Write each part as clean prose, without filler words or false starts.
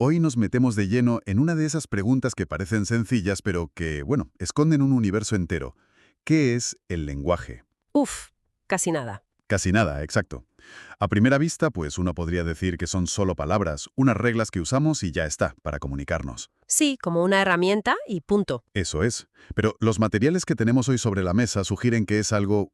Hoy nos metemos de lleno en una de esas preguntas que parecen sencillas, pero que, bueno, esconden un universo entero. ¿Qué es el lenguaje? Uf, casi nada. Casi nada, exacto. A primera vista, pues uno podría decir que son solo palabras, unas reglas que usamos y ya está, para comunicarnos. Sí, como una herramienta y punto. Eso es. Pero los materiales que tenemos hoy sobre la mesa sugieren que es algo,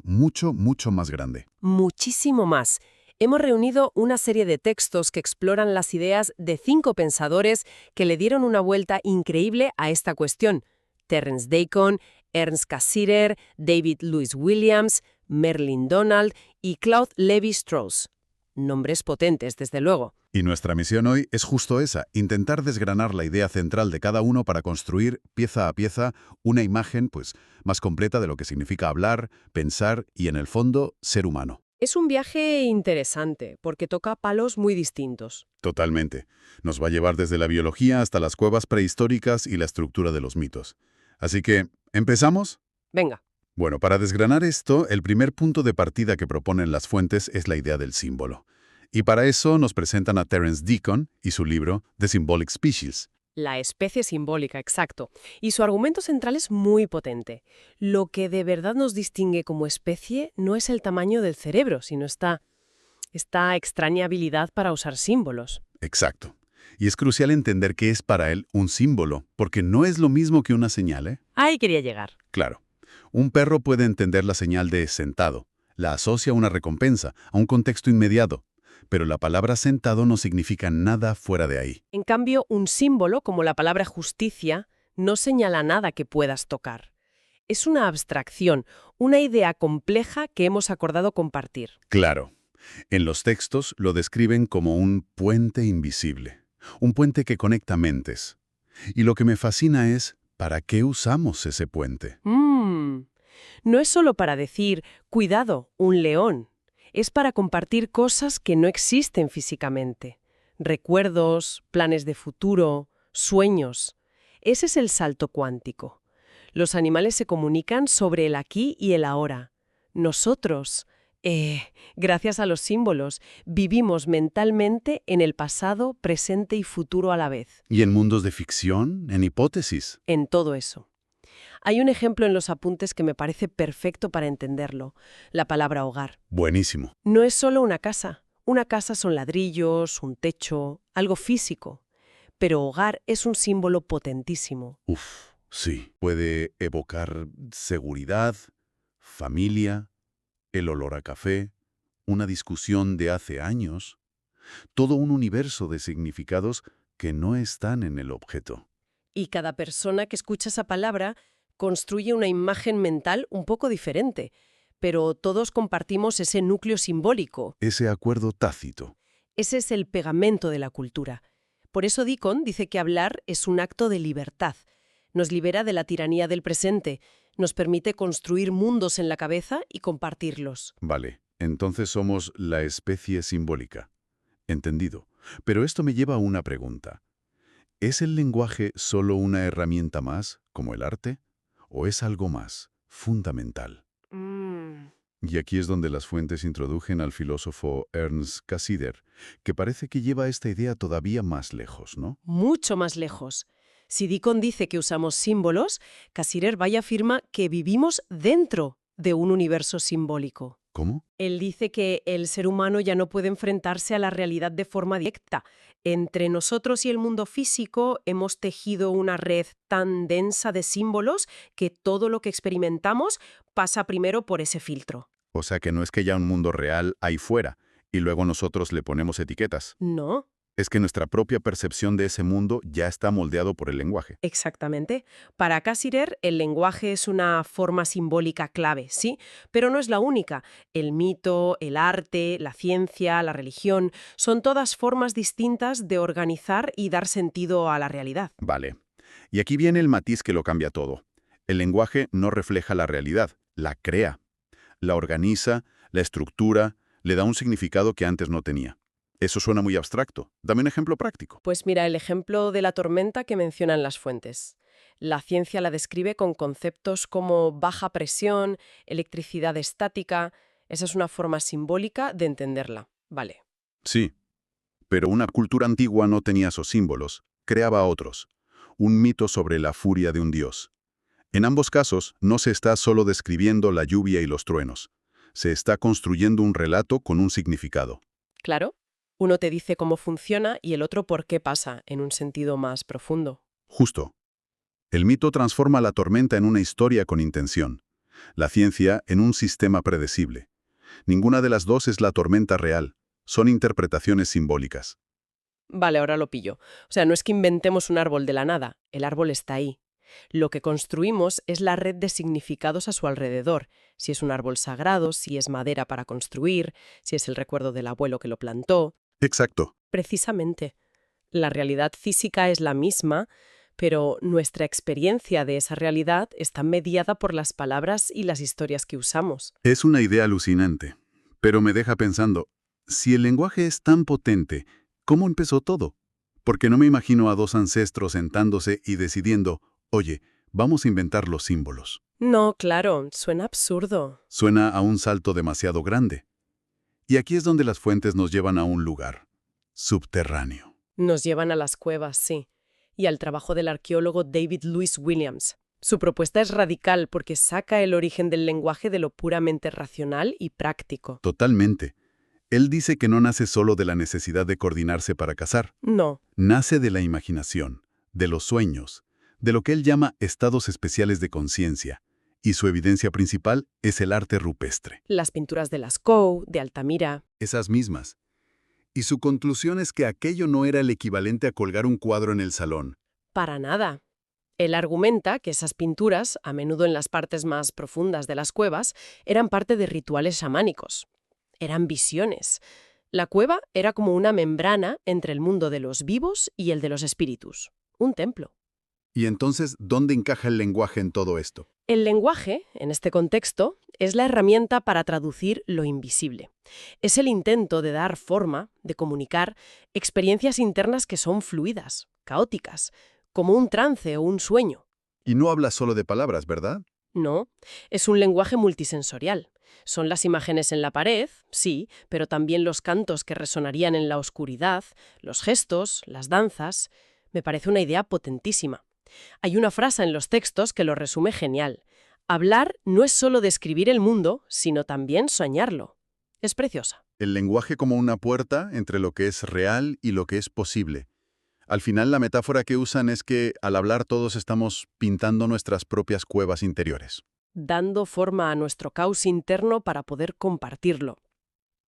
mucho, mucho más grande. Muchísimo más. Hemos reunido una serie de textos que exploran las ideas de 5 pensadores que le dieron una vuelta increíble a esta cuestión. Terence Bacon, Ernst Cassirer, David Lewis Williams, Merlin Donald y Claude Lévi-Strauss. Nombres potentes, desde luego. Y nuestra misión hoy es justo esa, intentar desgranar la idea central de cada uno para construir, pieza a pieza, una imagen, pues, más completa de lo que significa hablar, pensar y, en el fondo, ser humano. Es un viaje interesante, porque toca palos muy distintos. Totalmente. Nos va a llevar desde la biología hasta las cuevas prehistóricas y la estructura de los mitos. Así que, ¿empezamos? Venga. Bueno, para desgranar esto, el primer punto de partida que proponen las fuentes es la idea del símbolo. Y para eso nos presentan a Terence Deacon y su libro The Symbolic Species. La especie simbólica, exacto. Y su argumento central es muy potente. Lo que de verdad nos distingue como especie no es el tamaño del cerebro, sino esta extraña habilidad para usar símbolos. Exacto. Y es crucial entender qué es para él un símbolo, porque no es lo mismo que una señal, ¿eh? Ahí quería llegar. Claro. Un perro puede entender la señal de sentado, la asocia a una recompensa, a un contexto inmediato, pero la palabra sentado no significa nada fuera de ahí. En cambio, un símbolo, como la palabra justicia, no señala nada que puedas tocar. Es una abstracción, una idea compleja que hemos acordado compartir. Claro. En los textos lo describen como un puente invisible, un puente que conecta mentes. Y lo que me fascina es, ¿para qué usamos ese puente? No es solo para decir, cuidado, un león. Es para compartir cosas que no existen físicamente. Recuerdos, planes de futuro, sueños. Ese es el salto cuántico. Los animales se comunican sobre el aquí y el ahora. Nosotros, gracias a los símbolos, vivimos mentalmente en el pasado, presente y futuro a la vez. ¿Y en mundos de ficción? ¿En hipótesis? En todo eso. Hay un ejemplo en los apuntes que me parece perfecto para entenderlo, la palabra hogar. Buenísimo. No es solo una casa. Una casa son ladrillos, un techo, algo físico. Pero hogar es un símbolo potentísimo. Sí. Puede evocar seguridad, familia, el olor a café, una discusión de hace años, todo un universo de significados que no están en el objeto. Y cada persona que escucha esa palabra construye una imagen mental un poco diferente, pero todos compartimos ese núcleo simbólico. Ese acuerdo tácito. Ese es el pegamento de la cultura. Por eso Deacon dice que hablar es un acto de libertad. Nos libera de la tiranía del presente, nos permite construir mundos en la cabeza y compartirlos. Vale, entonces somos la especie simbólica. Entendido. Pero esto me lleva a una pregunta. ¿Es el lenguaje solo una herramienta más, como el arte? ¿O es algo más, fundamental? Y aquí es donde las fuentes introdujen al filósofo Ernst Cassirer, que parece que lleva esta idea todavía más lejos, ¿no? Mucho más lejos. Si Deacon dice que usamos símbolos, Cassirer afirma que vivimos dentro de un universo simbólico. ¿Cómo? Él dice que el ser humano ya no puede enfrentarse a la realidad de forma directa. Entre nosotros y el mundo físico hemos tejido una red tan densa de símbolos que todo lo que experimentamos pasa primero por ese filtro. O sea que no es que haya un mundo real ahí fuera, y luego nosotros le ponemos etiquetas. No, Es que nuestra propia percepción de ese mundo ya está moldeado por el lenguaje. exactamente. Para Cassirer, el lenguaje es una forma simbólica clave, sí, pero no es la única. El mito, el arte, la ciencia, la religión, son todas formas distintas de organizar y dar sentido a la realidad. Vale. Y aquí viene el matiz que lo cambia todo. El lenguaje no refleja la realidad, la crea. La organiza, la estructura, le da un significado que antes no tenía. Eso suena muy abstracto. Dame un ejemplo práctico. Pues mira, el ejemplo de la tormenta que mencionan las fuentes. La ciencia la describe con conceptos como baja presión, electricidad estática. Esa es una forma simbólica de entenderla. Vale. Sí, Pero una cultura antigua no tenía esos símbolos, creaba otros. Un mito sobre la furia de un dios. En ambos casos, no se está solo describiendo la lluvia y los truenos. Se está construyendo un relato con un significado. Claro, uno te dice cómo funciona y el otro por qué pasa, en un sentido más profundo. Justo. El mito transforma la tormenta en una historia con intención. La ciencia en un sistema predecible. Ninguna de las dos es la tormenta real. Son interpretaciones simbólicas. Vale, ahora lo pillo. O sea, no es que inventemos un árbol de la nada, el árbol está ahí. Lo que construimos es la red de significados a su alrededor, si es un árbol sagrado, si es madera para construir, si es el recuerdo del abuelo que lo plantó. Exacto. Precisamente, la realidad física es la misma, pero nuestra experiencia de esa realidad está mediada por las palabras y las historias que usamos. Es una idea alucinante, pero me deja pensando, si el lenguaje es tan potente, ¿cómo empezó todo? Porque no me imagino a dos ancestros sentándose y decidiendo, oye, vamos a inventar los símbolos. No, claro, suena absurdo. Suena a un salto demasiado grande. Y aquí es donde las fuentes nos llevan a un lugar subterráneo. Nos llevan a las cuevas, sí, y al trabajo del arqueólogo David Lewis Williams. Su propuesta es radical porque saca el origen del lenguaje de lo puramente racional y práctico. Totalmente. Él dice que no nace solo de la necesidad de coordinarse para cazar. No, Nace de la imaginación, de los sueños, de lo que él llama estados especiales de conciencia. Y su evidencia principal es el arte rupestre. las pinturas de Lascaux, de Altamira. Esas mismas. Y su conclusión es que aquello no era el equivalente a colgar un cuadro en el salón. Para nada. Él argumenta que esas pinturas, a menudo en las partes más profundas de las cuevas, eran parte de rituales chamánicos. Eran visiones. La cueva era como una membrana entre el mundo de los vivos y el de los espíritus. Un templo. Y entonces, ¿dónde encaja el lenguaje en todo esto? El lenguaje, en este contexto, es la herramienta para traducir lo invisible. Es el intento de dar forma, de comunicar, experiencias internas que son fluidas, caóticas, como un trance o un sueño. Y no habla solo de palabras, ¿verdad? No, es un lenguaje multisensorial. Son las imágenes en la pared, sí, pero también los cantos que resonarían en la oscuridad, los gestos, las danzas. Me parece una idea potentísima. Hay una frase en los textos que lo resume genial. Hablar no es solo describir el mundo, sino también soñarlo. Es preciosa. El lenguaje como una puerta entre lo que es real y lo que es posible. Al final, la metáfora que usan es que, al hablar, todos estamos pintando nuestras propias cuevas interiores. Dando forma a nuestro caos interno para poder compartirlo.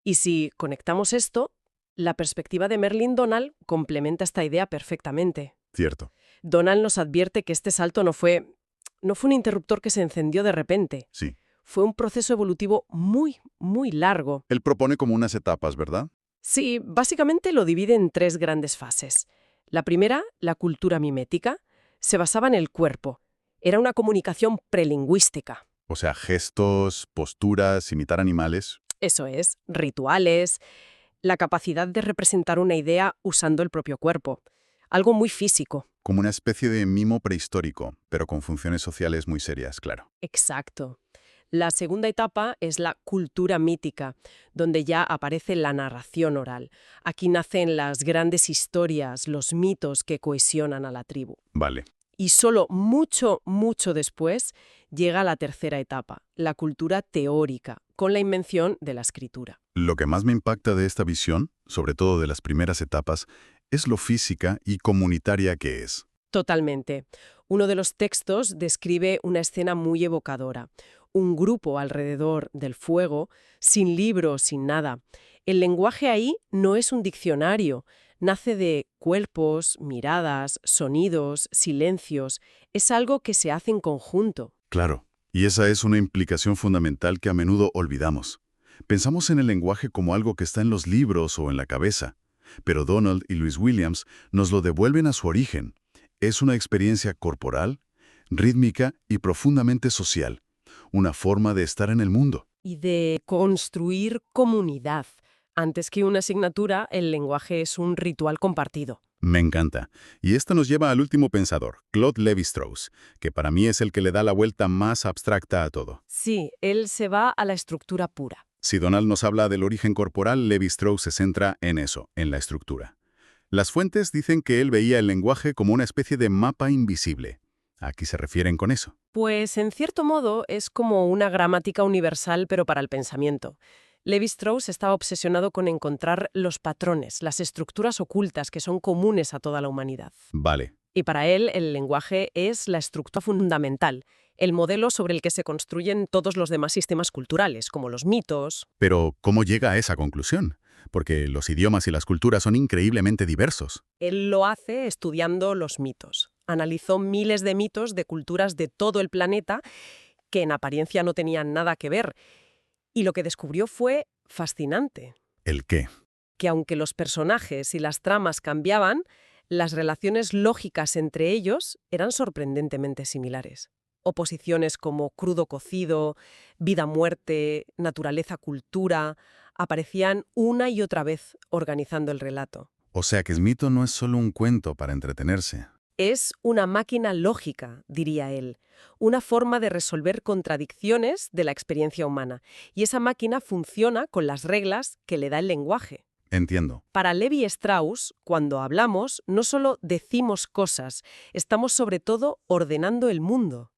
Y si conectamos esto, la perspectiva de Merlin Donald complementa esta idea perfectamente. Cierto. Donald nos advierte que este salto no fue un interruptor que se encendió de repente. Sí. Fue un proceso evolutivo muy, muy largo. Él propone como unas etapas, ¿verdad? Sí, básicamente lo divide en tres grandes fases. La primera, la cultura mimética, se basaba en el cuerpo. Era una comunicación prelingüística. O sea, gestos, posturas, imitar animales. Eso es, rituales, la capacidad de representar una idea usando el propio cuerpo. Algo muy físico. Como una especie de mimo prehistórico, pero con funciones sociales muy serias, claro. Exacto. La segunda etapa es la cultura mítica, donde ya aparece la narración oral. Aquí nacen las grandes historias, los mitos que cohesionan a la tribu. Vale. Y solo mucho, mucho después llega la tercera etapa, la cultura teórica, con la invención de la escritura. Lo que más me impacta de esta visión, sobre todo de las primeras etapas, es lo física y comunitaria que es. Totalmente. Uno de los textos describe una escena muy evocadora. Un grupo alrededor del fuego, sin libros, sin nada. El lenguaje ahí no es un diccionario. Nace de cuerpos, miradas, sonidos, silencios. Es algo que se hace en conjunto. Claro. Y esa es una implicación fundamental que a menudo olvidamos. Pensamos en el lenguaje como algo que está en los libros o en la cabeza. Pero Donald y Lewis Williams nos lo devuelven a su origen. Es una experiencia corporal, rítmica y profundamente social. Una forma de estar en el mundo. Y de construir comunidad. Antes que una asignatura, el lenguaje es un ritual compartido. Me encanta. Y esto nos lleva al último pensador, Claude Lévi-Strauss, que para mí es el que le da la vuelta más abstracta a todo. Sí, él se va a la estructura pura. Si Donald nos habla del origen corporal, Levi-Strauss se centra en eso, en la estructura. Las fuentes dicen que él veía el lenguaje como una especie de mapa invisible. ¿A qué se refieren con eso? Pues en cierto modo es como una gramática universal pero para el pensamiento. Levi-Strauss estaba obsesionado con encontrar los patrones, las estructuras ocultas que son comunes a toda la humanidad. Vale. Y para él el lenguaje es la estructura fundamental, el modelo sobre el que se construyen todos los demás sistemas culturales, como los mitos. Pero, ¿cómo llega a esa conclusión? Porque los idiomas y las culturas son increíblemente diversos. Él lo hace estudiando los mitos. Analizó miles de mitos de culturas de todo el planeta que en apariencia no tenían nada que ver. Y lo que descubrió fue fascinante, ¿El qué? que aunque los personajes y las tramas cambiaban, las relaciones lógicas entre ellos eran sorprendentemente similares. Oposiciones como crudo-cocido, vida-muerte, naturaleza-cultura, aparecían una y otra vez organizando el relato. O sea que Smito no es solo un cuento para entretenerse. Es una máquina lógica, diría él, una forma de resolver contradicciones de la experiencia humana. Y esa máquina funciona con las reglas que le da el lenguaje. Entiendo. Para Levi Strauss, cuando hablamos, no solo decimos cosas, estamos sobre todo ordenando el mundo.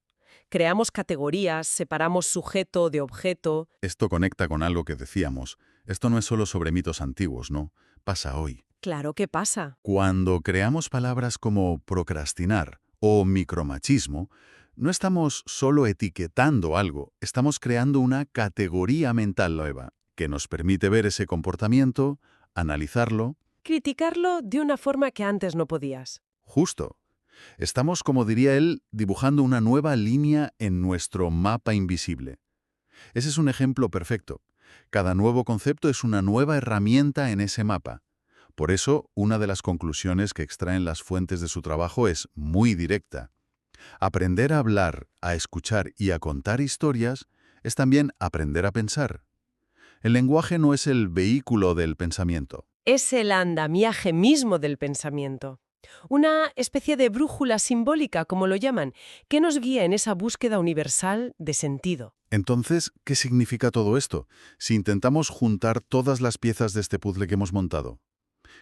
Creamos categorías, separamos sujeto de objeto. Esto conecta con algo que decíamos. Esto no es solo sobre mitos antiguos, ¿no? Pasa hoy. Claro que pasa. Cuando creamos palabras como procrastinar o micromachismo, no estamos solo etiquetando algo, estamos creando una categoría mental nueva que nos permite ver ese comportamiento, analizarlo. Criticarlo de una forma que antes no podías. Justo. Estamos, como diría él, dibujando una nueva línea en nuestro mapa invisible. Ese es un ejemplo perfecto. Cada nuevo concepto es una nueva herramienta en ese mapa. Por eso, una de las conclusiones que extraen las fuentes de su trabajo es muy directa. Aprender a hablar, a escuchar y a contar historias es también aprender a pensar. El lenguaje no es el vehículo del pensamiento. Es el andamiaje mismo del pensamiento. Una especie de brújula simbólica, como lo llaman, que nos guía en esa búsqueda universal de sentido. Entonces, ¿qué significa todo esto? Si intentamos juntar todas las piezas de este puzzle que hemos montado,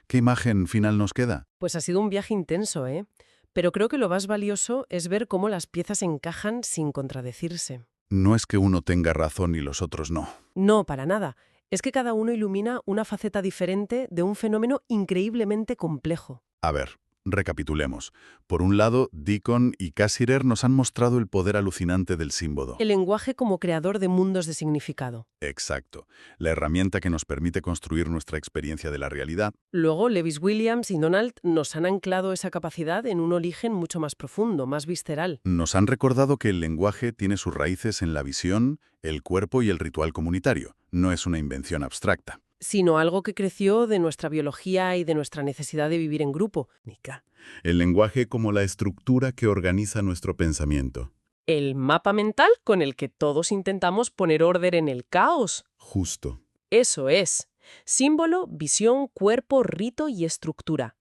¿qué imagen final nos queda? Pues ha sido un viaje intenso, ¿eh? Pero creo que lo más valioso es ver cómo las piezas encajan sin contradecirse. No es que uno tenga razón y los otros no. No, para nada. Es que cada uno ilumina una faceta diferente de un fenómeno increíblemente complejo. A ver, recapitulemos. Por un lado, Deacon y Cassirer nos han mostrado el poder alucinante del símbolo. El lenguaje como creador de mundos de significado. Exacto. La herramienta que nos permite construir nuestra experiencia de la realidad. Luego, Lewis Williams y Donald nos han anclado esa capacidad en un origen mucho más profundo, más visceral. Nos han recordado que el lenguaje tiene sus raíces en la visión, el cuerpo y el ritual comunitario. No es una invención abstracta. Sino algo que creció de nuestra biología y de nuestra necesidad de vivir en grupo. Nika. El lenguaje como la estructura que organiza nuestro pensamiento. El mapa mental con el que todos intentamos poner orden en el caos. Justo. Eso es. Símbolo, visión, cuerpo, rito y estructura.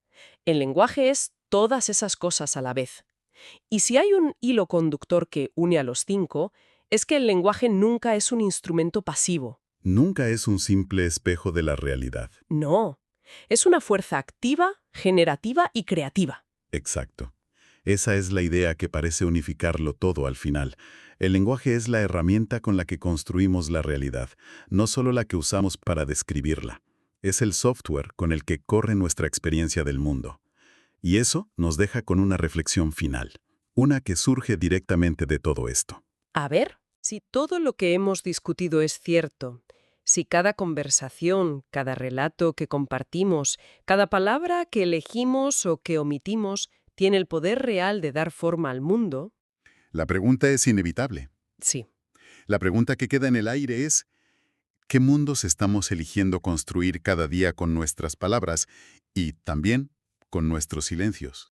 El lenguaje es todas esas cosas a la vez. Y si hay un hilo conductor que une a los cinco, es que el lenguaje nunca es un instrumento pasivo. Nunca es un simple espejo de la realidad. No. Es una fuerza activa, generativa y creativa. Exacto. Esa es la idea que parece unificarlo todo al final. El lenguaje es la herramienta con la que construimos la realidad, no solo la que usamos para describirla. Es el software con el que corre nuestra experiencia del mundo. Y eso nos deja con una reflexión final, una que surge directamente de todo esto. A ver, si todo lo que hemos discutido es cierto, si cada conversación, cada relato que compartimos, cada palabra que elegimos o que omitimos tiene el poder real de dar forma al mundo. La pregunta es inevitable. Sí. La pregunta que queda en el aire es, ¿qué mundos estamos eligiendo construir cada día con nuestras palabras y también con nuestros silencios?